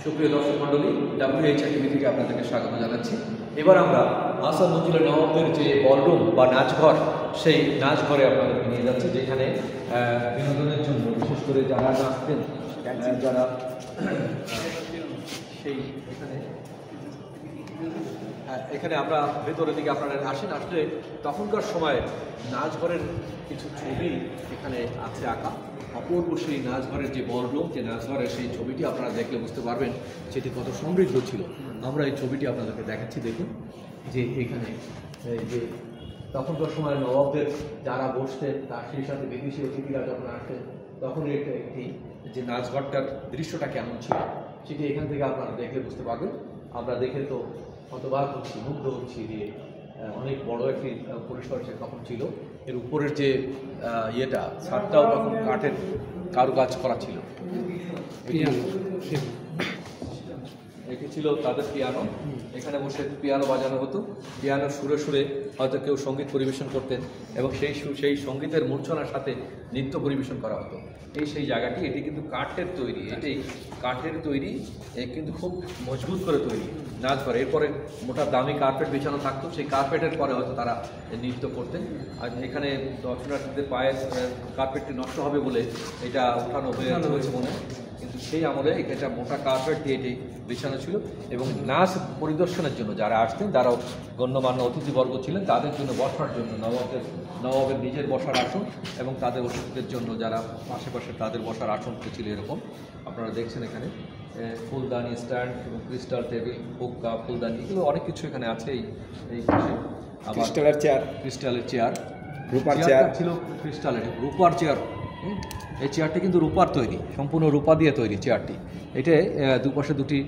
সুপ্রিয় দর্শক মণ্ডলী, WHI টিভি থেকে আপনাদেরকে স্বাগত জানাচ্ছি। এবার আমরা আহসান মঞ্জিলের নবাবদের যে বলরুম বা নাচঘর, সেই নাচঘরে আপনাদেরকে নিয়ে যাচ্ছি, যেখানে বিনোদনের জন্য বিশেষ করে যারা নাচতেন, যারা সেই এখানে আমরা ভেতরের দিকে আপনারা আসেন। আসলে তখনকার সময়ে নাচঘরের কিছু ছবি এখানে আছে আঁকা। অপূর্ব সেই নাচঘরের যে বলরুম, যে নাচঘরের সেই ছবিটি আপনারা দেখলে বুঝতে পারবেন সেটি কত সমৃদ্ধ ছিল। আমরা এই ছবিটি আপনাদেরকে দেখাচ্ছি। দেখুন যে এখানে যে তখনকার সময় নবাবদের যারা বসতেন, তার সেই সাথে বিদেশি অতিথিরা যখন আসতেন, তখন একটি যে নাচঘরটার দৃশ্যটা কেমন ছিল সেটি এখান থেকে আপনারা দেখলে বুঝতে পারবেন। আমরা দেখে তো হতবাক হচ্ছি, মুগ্ধ হচ্ছি যে অনেক বড় একটি পরিসর সে তখন ছিল। এর উপরের যে ইয়েটা, ছাদটাও তখন কাঠের কারুকাজ করা ছিল। এটি ছিল তাদের পিয়ানো। এখানে বসে পিয়ানো বাজানো হতো। পিয়ানোর সুরে সুরে হয়তো কেউ সঙ্গীত পরিবেশন করতেন এবং সেই সঙ্গীতের মূর্ছনার সাথে নৃত্য পরিবেশন করা হতো। সেই জায়গাটি, এটি কিন্তু কাঠের তৈরি, এটি কাঠের তৈরি, কিন্তু খুব মজবুত করে তৈরি নাচঘর। এরপরে মোটা দামি কার্পেট বিছানো থাকতো, সেই কার্পেটের পরে হয়তো তারা নৃত্য করতেন। আর এখানে দর্শনার্থীদের পায়ের কার্পেটটি নষ্ট হবে বলে এটা উঠানো হয়েছে মনে হয়, কিন্তু সেই আমলে এটা মোটা কার্পেট দিয়ে এটি বিছানো ছিল। এবং নাচ পরিদর্শনের জন্য যারা আসতেন, যারাও গণ্যমান্য অতিথিবর্গ ছিলেন, তাদের জন্য বসার জন্য নবাবের নিজের বসার আসন এবং তাদের অতিথিদের জন্য যারা আশেপাশে তাদের বসার আসন ছিল এরকম আপনারা দেখছেন। এখানে ফুলদানি স্ট্যান্ড এবং ক্রিস্টাল টেবিল, হুক্কা, ফুলদানি, এগুলো অনেক কিছু এখানে আছে। এই ক্রিস্টালের চেয়ার, রূপার চেয়ার ছিল, ক্রিস্টালের রূপার চেয়ার। এই চেয়ারটি কিন্তু রূপার তৈরি, সম্পূর্ণ রূপা দিয়ে তৈরি চেয়ারটি। এটা দুপাশে দুটি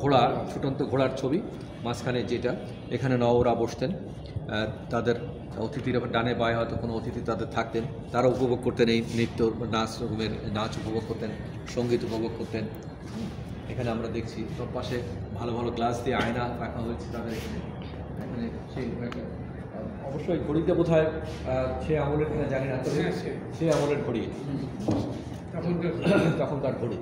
ঘোড়া, ছুটন্ত ঘোড়ার ছবি, মাঝখানে যেটা, এখানে নবরা বসতেন। তাদের অতিথিরা ডানে বায়ে হয়তো কোনো অতিথি তাদের থাকতেন, তারা উপভোগ করতেন এই নৃত্য নাচ উপভোগ করতেন, সঙ্গীত উপভোগ করতেন। এখানে আমরা দেখছি সব পাশে ভালো ভালো গ্লাস দিয়ে আয়না রাখা হয়েছে তাদের এখানে। এখানে সেই অবশ্যই ঘড়িতে বোধহয় সে আমলের কিনা জানি না, তবে সে আমলের ঘড়ি, তখনকার ঘড়ি।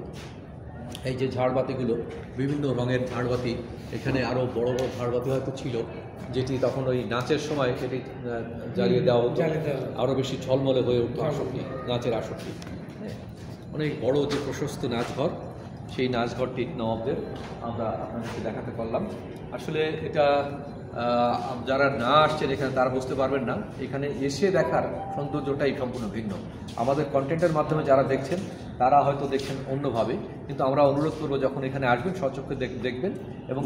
এই যে ঝাড়বাতিগুলো, বিভিন্ন রঙের ঝাড়বাতি, এখানে আরও বড় বড় ঝাড়বাতি হয়তো ছিল, যেটি তখন ওই নাচের সময় সেটি জ্বালিয়ে দেওয়া হতো, আরও বেশি ঝলমলে হয়ে উঠতো আসক্তি, নাচের আসক্তি। অনেক বড় যে প্রশস্ত নাচঘর, সেই নাচঘরটি নবাবদের আমরা আপনাদেরকে দেখাতে পারলাম। আসলে এটা যারা না আসছেন এখানে তারা বুঝতে পারবেন না, এখানে এসে দেখার সৌন্দর্যটাই সম্পূর্ণ ভিন্ন। আমাদের কন্টেন্টের মাধ্যমে যারা দেখছেন তারা হয়তো দেখছেন অন্যভাবে, কিন্তু আমরা অনুরোধ করবো যখন এখানে আসবেন সচক্ষে দেখবেন। এবং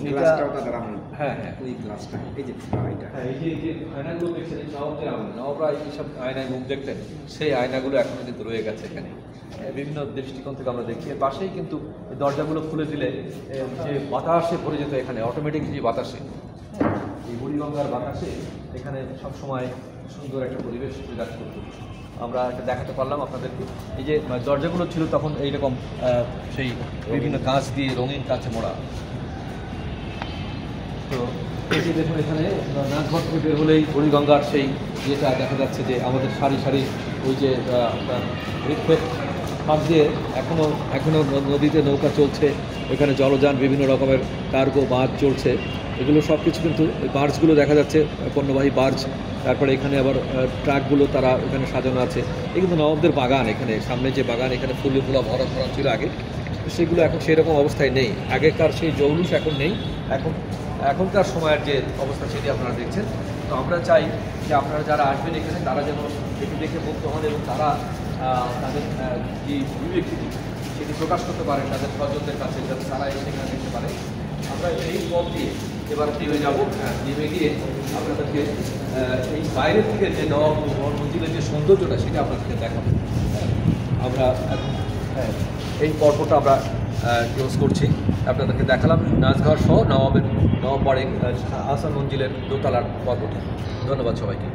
আয়নাগুলো দেখছেন, নবাবরা এইসব আয়নায় মুখ দেখতেন, সেই আয়নাগুলো এখনো কিন্তু রয়ে গেছে এখানে, বিভিন্ন দৃষ্টিকোণ থেকে আমরা দেখি। এর পাশেই কিন্তু দরজাগুলো খুলে দিলে যে বাতাসে ভরে যেত এখানে, অটোমেটিক যে বাতাসে, এই বুড়িগঙ্গার বাতাসে এখানে সবসময় সুন্দর একটা পরিবেশ বিরাজ করত। আমরা এটা দেখাতে পারলাম আপনাদেরকে। এই যে দরজাগুলো ছিল তখন এইরকম সেই বিভিন্ন কাঁচ দিয়ে, রঙিন কাঁচে মোড়া। তো এই যে দেখুন, এখানে নাচঘর থেকে বের হলেই বুড়িগঙ্গার সেই ইয়েটা দেখা যাচ্ছে, যে আমাদের সারি সারি ওই যে আপনার রিক্সের পাশ দিয়ে এখনও নদীতে নৌকা চলছে, ওইখানে জলযান, বিভিন্ন রকমের কার্গো বার্জ চলছে। এগুলো সব কিছু কিন্তু বার্জগুলো দেখা যাচ্ছে, পণ্যবাহী বার্জ। তারপরে এখানে আবার ট্রাকগুলো তারা এখানে সাজানো আছে। এই কিন্তু নবাবদের বাগান, এখানে সামনে যে বাগান, এখানে ফুলে ভরা ছিল আগে, সেগুলো এখন সেই রকম অবস্থায় নেই। আগেকার সেই জৌলুস এখন নেই। এখনকার সময়ের যে অবস্থা সেটি আপনারা দেখছেন। তো আমরা চাই যে আপনারা যারা আসবেন এখানে, তারা যেন এটি দেখে মুগ্ধ হন এবং তারা তাদের যে অভিব্যক্তিটি সেটি প্রকাশ করতে পারে তাদের স্বজনদের কাছে, যাতে তারা সেখানে দেখতে পারে। আমরা এই পথ দিয়ে এবার নেমে যাবো, নেমে গিয়ে আপনাদেরকে এই বাইরের থেকে যে নবাব মঞ্জিলের যে সৌন্দর্যটা সেটা আপনাদেরকে দেখাবো। আমরা এই পর্বটা আমরা ক্লোজ করছি। আপনাদেরকে দেখালাম নাচঘর সহ নবাব বাড়ির আহসান মঞ্জিলের দোতলার পর্বটি। ধন্যবাদ সবাইকে।